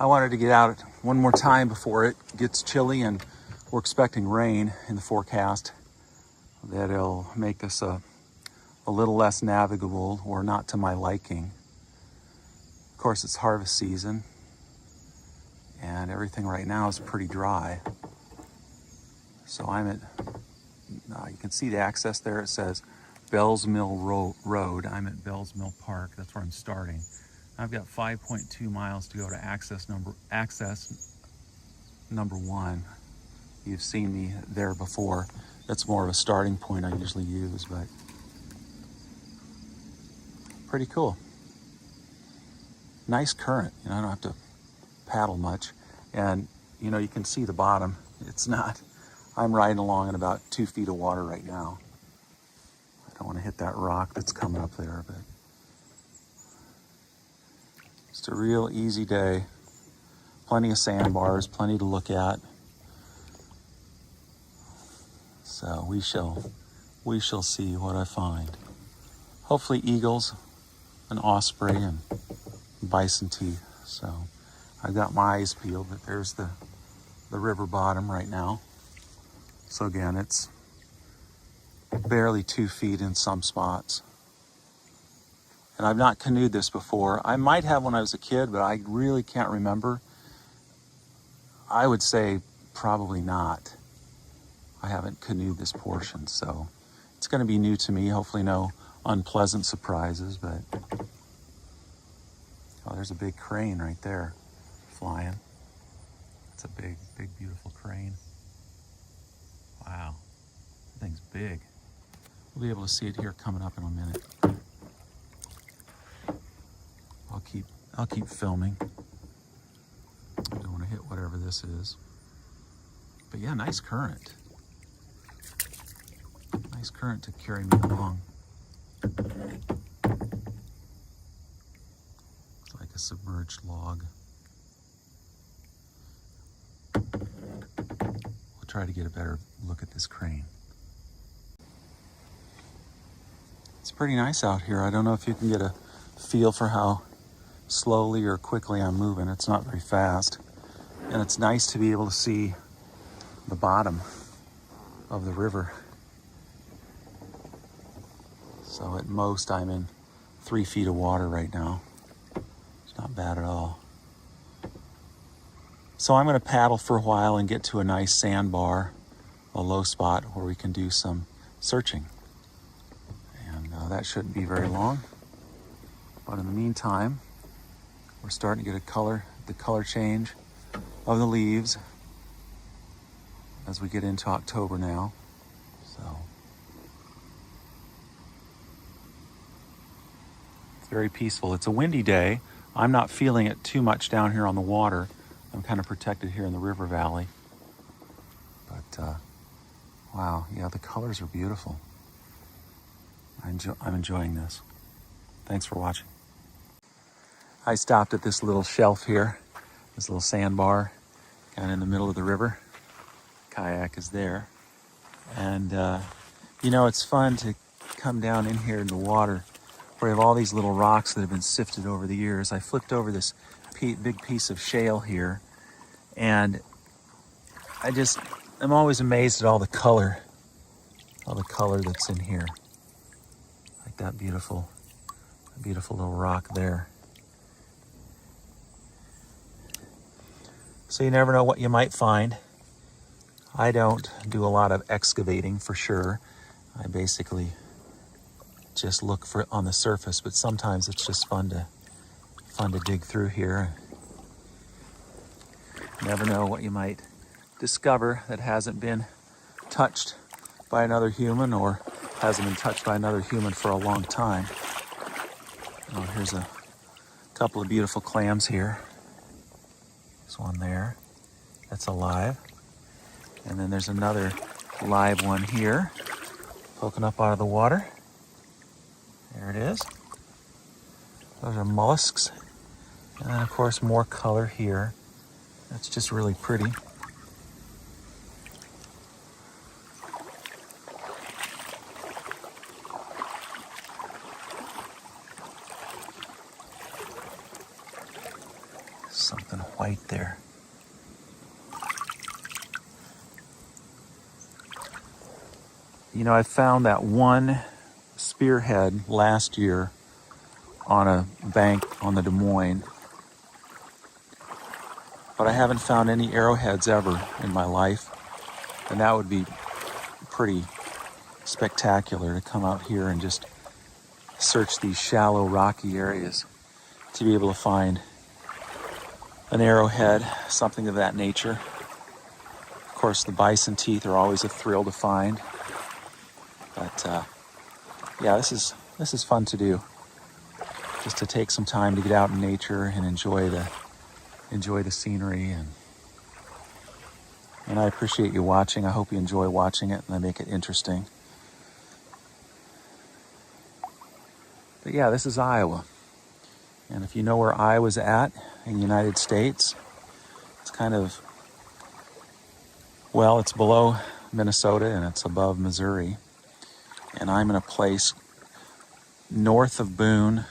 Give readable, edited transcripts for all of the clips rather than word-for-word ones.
I wanted to get out one more time before it gets chilly, and we're expecting rain in the forecast. That it'll make this a little less navigable, or not to my liking. Of course, it's harvest season, and everything right now is pretty dry. So I'm at, you can see the access there. It says Bells Mill Road. I'm at Bells Mill Park. That's where I'm starting. I've got 5.2 miles to go to access number one. You've seen me there before. That's more of a starting point I usually use, but pretty cool. Nice current. You know, I don't have to paddle much. And, you know, you can see the bottom. It's not, I'm riding along in about 2 feet of water right now. I don't want to hit that rock that's coming up there, but just a real easy day. Plenty of sandbars, plenty to look at. So we shall see what I find. Hopefully eagles, an osprey, and bison teeth. So I've got my eyes peeled, but there's the river bottom right now. So again, it's barely 2 feet in some spots. And I've not canoed this before. I might have when I was a kid, but I really can't remember. I would say probably not. I haven't canoed this portion, so it's going to be new to me. Hopefully no unpleasant surprises, but oh, there's a big crane right there flying. It's a big, big, beautiful crane. Wow, that thing's big. We'll be able to see it here coming up in a minute. I'll keep filming. I don't want to hit whatever this is. But yeah, nice current. Nice current to carry me along. It's like a submerged log. We'll try to get a better look at this crane. It's pretty nice out here. I don't know if you can get a feel for how slowly or quickly I'm moving. It's not very fast. And it's nice to be able to see the bottom of the river. So at most I'm in 3 feet of water right now. It's not bad at all. So I'm going to paddle for a while and get to a nice sandbar, a low spot where we can do some searching. And that shouldn't be very long. But in the meantime, we're starting to get the color change of the leaves as we get into October now. So it's very peaceful. It's a windy day. I'm not feeling it too much down here on the water. I'm kind of protected here in the river valley. But wow, yeah, the colors are beautiful. I'm enjoying this. Thanks for watching. I stopped at this little shelf here, this little sandbar, kind of in the middle of the river. Kayak is there. And, you know, it's fun to come down in here in the water where you have all these little rocks that have been sifted over the years. I flipped over this big piece of shale here, and I'm always amazed at all the color that's in here. Like that beautiful little rock there. So you never know what you might find. I don't do a lot of excavating for sure. I basically just look for on the surface, but sometimes it's just fun to dig through here. You never know what you might discover that hasn't been touched by another human or hasn't been touched by another human for a long time. Oh, here's a couple of beautiful clams here. There's one there that's alive. And then there's another live one here, poking up out of the water. There it is. Those are mollusks. And then of course more color here. That's just really pretty. Something white there. You know, I found that one spearhead last year on a bank on the Des Moines, but I haven't found any arrowheads ever in my life, and that would be pretty spectacular to come out here and just search these shallow rocky areas to be able to find an arrowhead, something of that nature. Of course, the bison teeth are always a thrill to find, but yeah, this is fun to do. Just to take some time to get out in nature and enjoy the scenery, and I appreciate you watching. I hope you enjoy watching it and I make it interesting. But yeah, this is Iowa. And if you know where Iowa's at in the United States, it's kind of, well, it's below Minnesota and it's above Missouri. And I'm in a place north of Boone.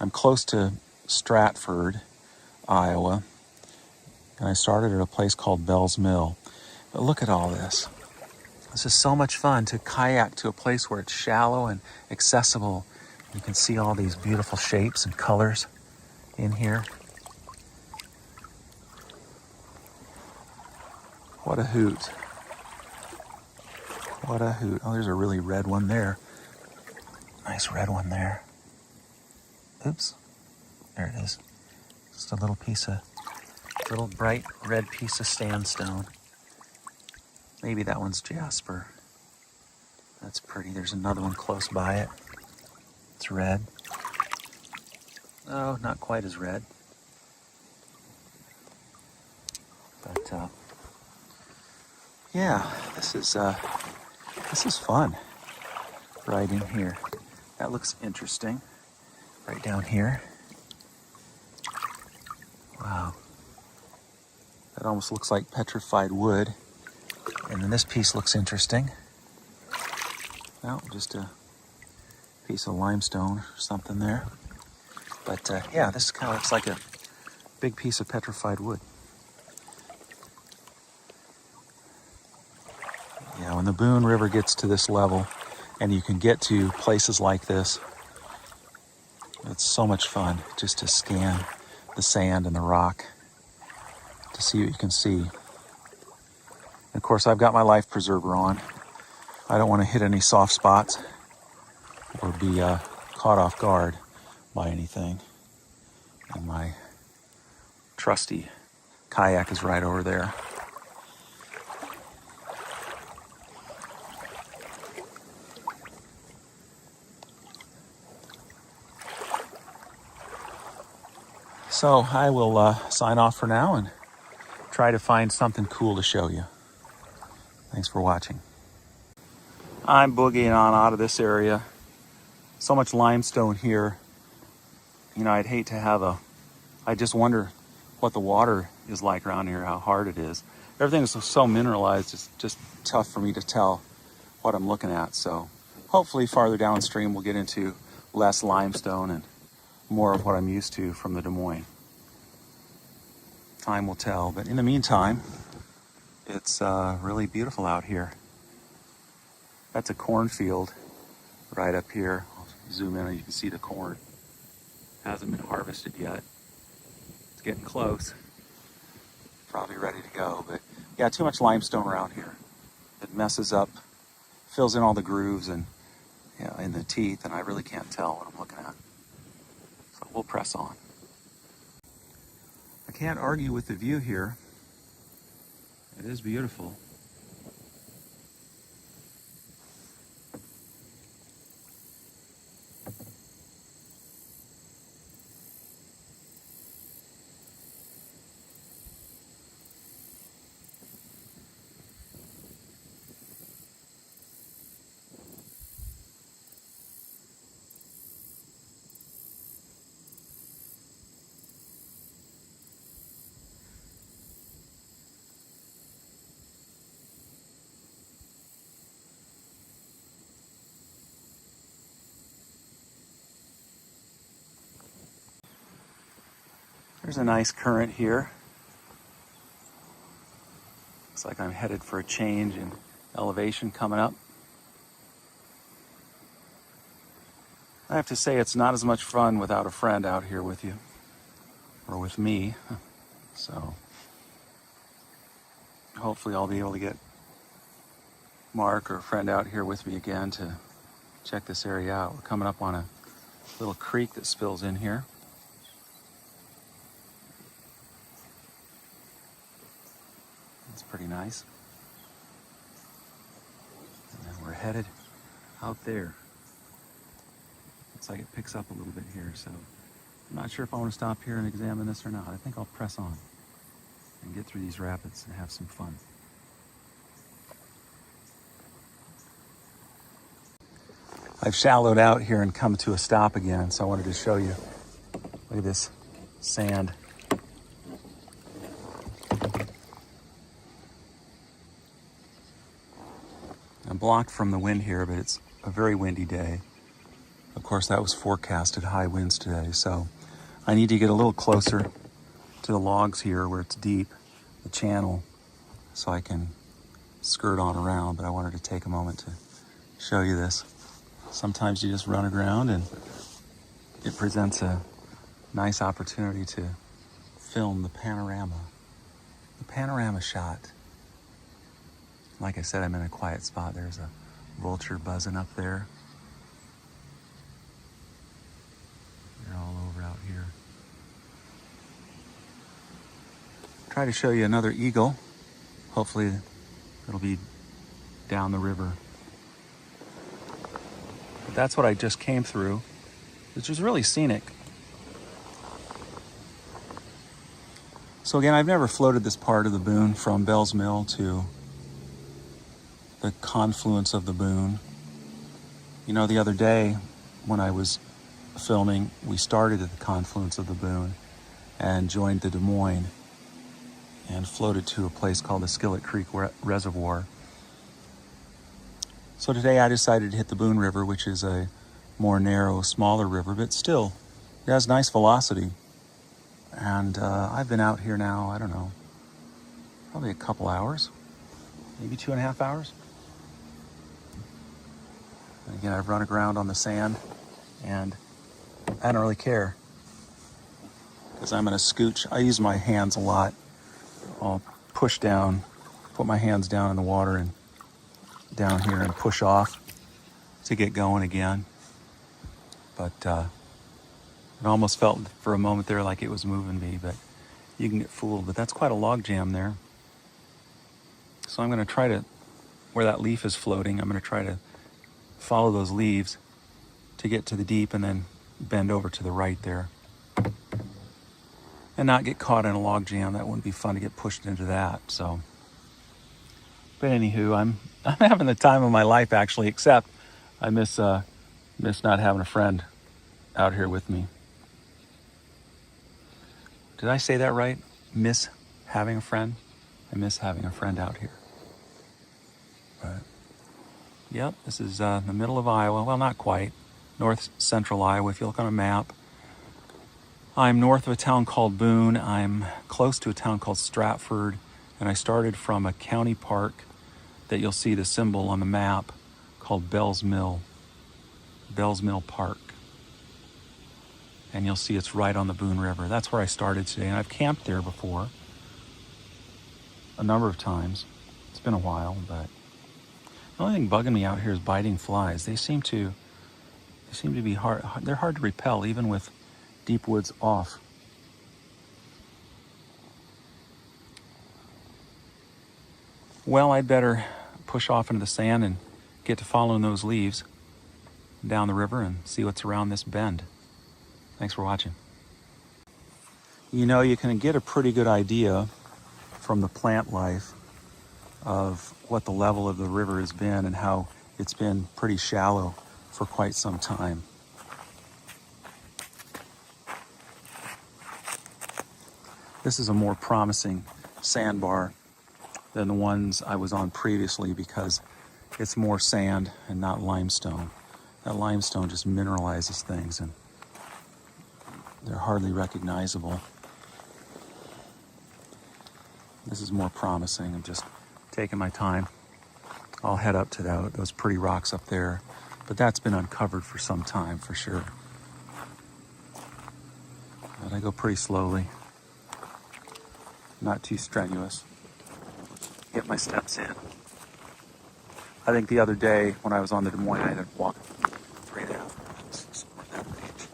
I'm close to Stratford, Iowa. And I started at a place called Bell's Mill. But look at all this. This is so much fun to kayak to a place where it's shallow and accessible. You can see all these beautiful shapes and colors in here. What a hoot. What a hoot. Oh, there's a really red one there. Nice red one there. Oops. There it is. Just a little bright red piece of sandstone. Maybe that one's jasper. That's pretty. There's another one close by it. It's red. Oh, not quite as red. But yeah, this is fun. Right in here. That looks interesting. Right down here. Wow. That almost looks like petrified wood. And then this piece looks interesting. Well, just a piece of limestone or something there. But yeah, this kind of looks like a big piece of petrified wood. Yeah, when the Boone River gets to this level and you can get to places like this, it's so much fun just to scan the sand and the rock to see what you can see. And of course, I've got my life preserver on. I don't want to hit any soft spots or be caught off guard by anything. And my trusty kayak is right over there. So I will sign off for now and try to find something cool to show you. Thanks for watching. I'm boogieing on out of this area. So much limestone here. You know, I'd hate to have I just wonder what the water is like around here, how hard it is. Everything is so mineralized, it's just tough for me to tell what I'm looking at. So hopefully farther downstream we'll get into less limestone and more of what I'm used to from the Des Moines. Time will tell, but in the meantime, it's really beautiful out here. That's a cornfield right up here. I'll zoom in and you can see the corn. Hasn't been harvested yet. It's getting close. Probably ready to go, but yeah, too much limestone around here. It messes up, fills in all the grooves and in the teeth, and I really can't tell what I'm looking at. So we'll press on. I can't argue with the view here. It is beautiful. There's a nice current here. Looks like I'm headed for a change in elevation coming up. I have to say it's not as much fun without a friend out here with you, or with me. So hopefully I'll be able to get Mark or a friend out here with me again to check this area out. We're coming up on a little creek that spills in here. It's pretty nice. And then we're headed out there. Looks like it picks up a little bit here, so I'm not sure if I want to stop here and examine this or not. I think I'll press on and get through these rapids and have some fun. I've shallowed out here and come to a stop again, so I wanted to show you. Look at this sand. I'm blocked from the wind here, but it's a very windy day. Of course, that was forecasted high winds today, so I need to get a little closer to the logs here where it's deep, the channel, so I can skirt on around, but I wanted to take a moment to show you this. Sometimes you just run aground and it presents a nice opportunity to film the panorama shot. Like I said, I'm in a quiet spot. There's a vulture buzzing up there. They're all over out here. Try to show you another eagle. Hopefully it'll be down the river. But that's what I just came through, which was really scenic. So again, I've never floated this part of the Boone from Bell's Mill to the confluence of the Boone. You know, the other day when I was filming, we started at the confluence of the Boone and joined the Des Moines and floated to a place called the Skillet Creek Reservoir. So today I decided to hit the Boone River, which is a more narrow, smaller river, but still, it has nice velocity. And I've been out here now, I don't know, probably a couple hours, maybe 2.5 hours. And again, I've run aground on the sand, and I don't really care, because I'm going to scooch. I use my hands a lot. I'll push down, put my hands down in the water and down here and push off to get going again. But it almost felt for a moment there like it was moving me, but you can get fooled. But that's quite a log jam there. So I'm going to try to, where that leaf is floating, I'm going to try to follow those leaves to get to the deep and then bend over to the right there. And not get caught in a log jam. That wouldn't be fun to get pushed into that. So, but anywho, I'm having the time of my life actually, except I miss not having a friend out here with me. Did I say that right? Miss having a friend? I miss having a friend out here. But, yep, this is the middle of Iowa. Well, not quite. North central Iowa, if you look on a map. I'm north of a town called Boone. I'm close to a town called Stratford. And I started from a county park that you'll see the symbol on the map called Bell's Mill. Bell's Mill Park. And you'll see it's right on the Boone River. That's where I started today. And I've camped there before a number of times. It's been a while, but the only thing bugging me out here is biting flies. They seem to be hard. They're hard to repel, even with deep woods off. Well, I'd better push off into the sand and get to following those leaves down the river and see what's around this bend. Thanks for watching. You know, you can get a pretty good idea from the plant life of what the level of the river has been and how it's been pretty shallow for quite some time. This is a more promising sandbar than the ones I was on previously because it's more sand and not limestone. That limestone just mineralizes things and they're hardly recognizable. This is more promising. I'm just taking my time. I'll head up to those pretty rocks up there, but that's been uncovered for some time for sure. But I go pretty slowly, not too strenuous. Get my steps in. I think the other day when I was on the Des Moines, I ended up walking 3.5 miles, somewhere in that range.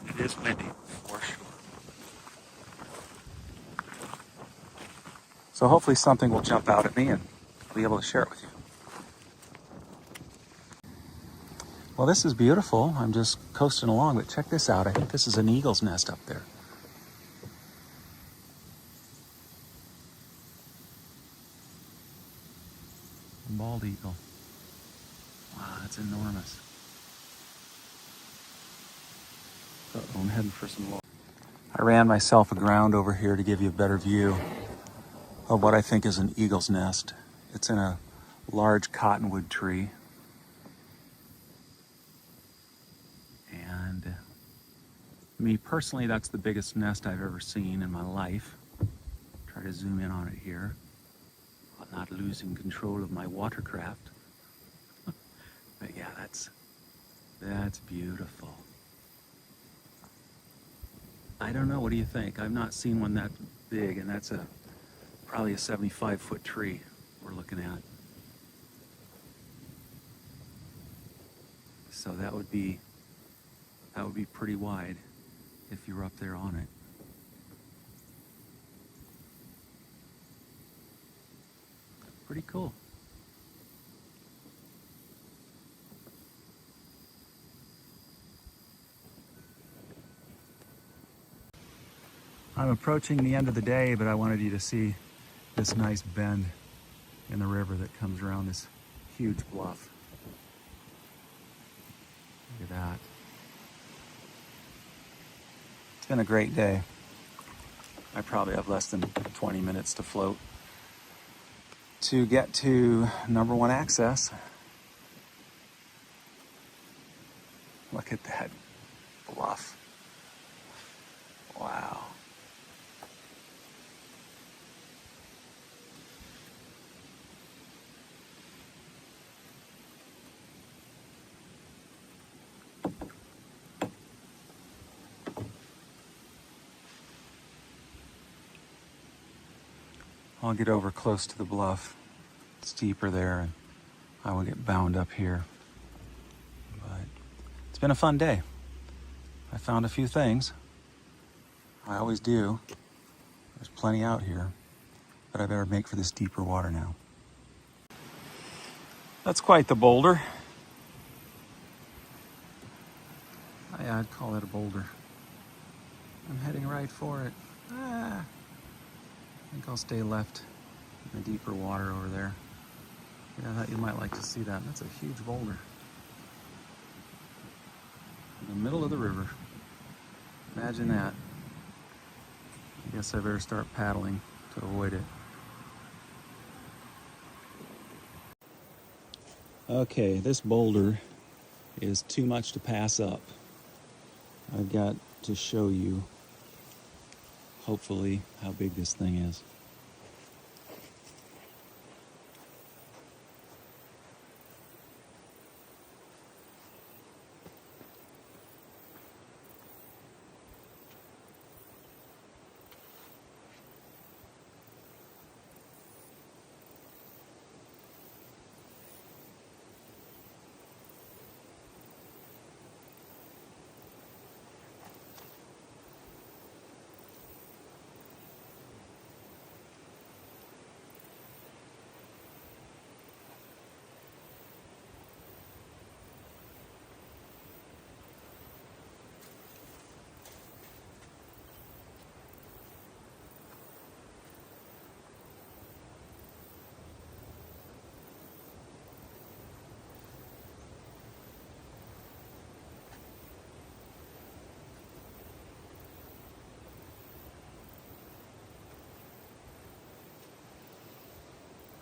It is windy, for sure. So hopefully something will jump out at me and I'll be able to share it with you. Well, this is beautiful. I'm just coasting along, but check this out. I think this is an eagle's nest up there. A bald eagle. Wow, that's enormous. Uh-oh, I'm heading for some water. I ran myself aground over here to give you a better view of what I think is an eagle's nest. It's in a large cottonwood tree. And me personally, that's the biggest nest I've ever seen in my life. Try to zoom in on it here while not losing control of my watercraft. But yeah, that's beautiful. I don't know, what do you think? I've not seen one that big, and that's probably a 75-foot tree we're looking at. So that would be pretty wide if you were up there on it. Pretty cool. I'm approaching the end of the day, but I wanted you to see this nice bend in the river that comes around this huge bluff. Look at that. It's been a great day. I probably have less than 20 minutes to float to get to number 1 access. Look at that bluff. Wow. I'll get over close to the bluff. It's deeper there, and I will get bound up here. But it's been a fun day. I found a few things. I always do. There's plenty out here, but I better make for this deeper water now. That's quite the boulder. Yeah, I'd call it a boulder. I'm heading right for it. I think I'll stay left in the deeper water over there. Yeah, I thought you might like to see that. That's a huge boulder. In the middle of the river. Imagine that. I guess I better start paddling to avoid it. Okay, this boulder is too much to pass up. I've got to show you, hopefully, how big this thing is.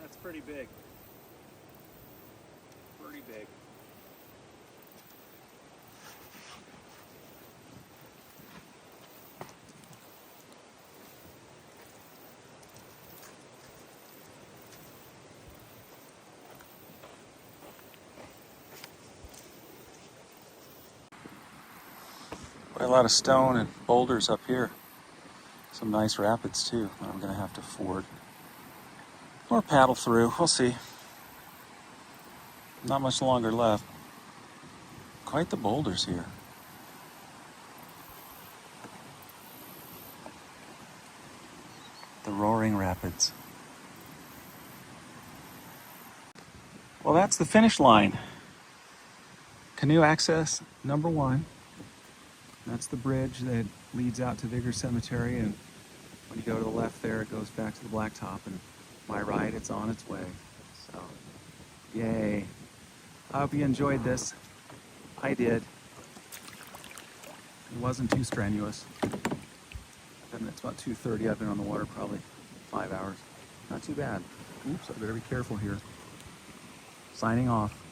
That's pretty big. Pretty big. Quite a lot of stone and boulders up here. Some nice rapids too that I'm going to have to ford. Or paddle through. We'll see. Not much longer left. Quite the boulders here. The roaring rapids. Well, that's the finish line. Canoe access number 1. That's the bridge that leads out to Vigor Cemetery, and when you go to the left there, it goes back to the blacktop, and my right, it's on its way. So, yay. I hope you enjoyed this. I did. It wasn't too strenuous. And it's about 2:30. I've been on the water probably 5 hours. Not too bad. Oops, I better be careful here. Signing off.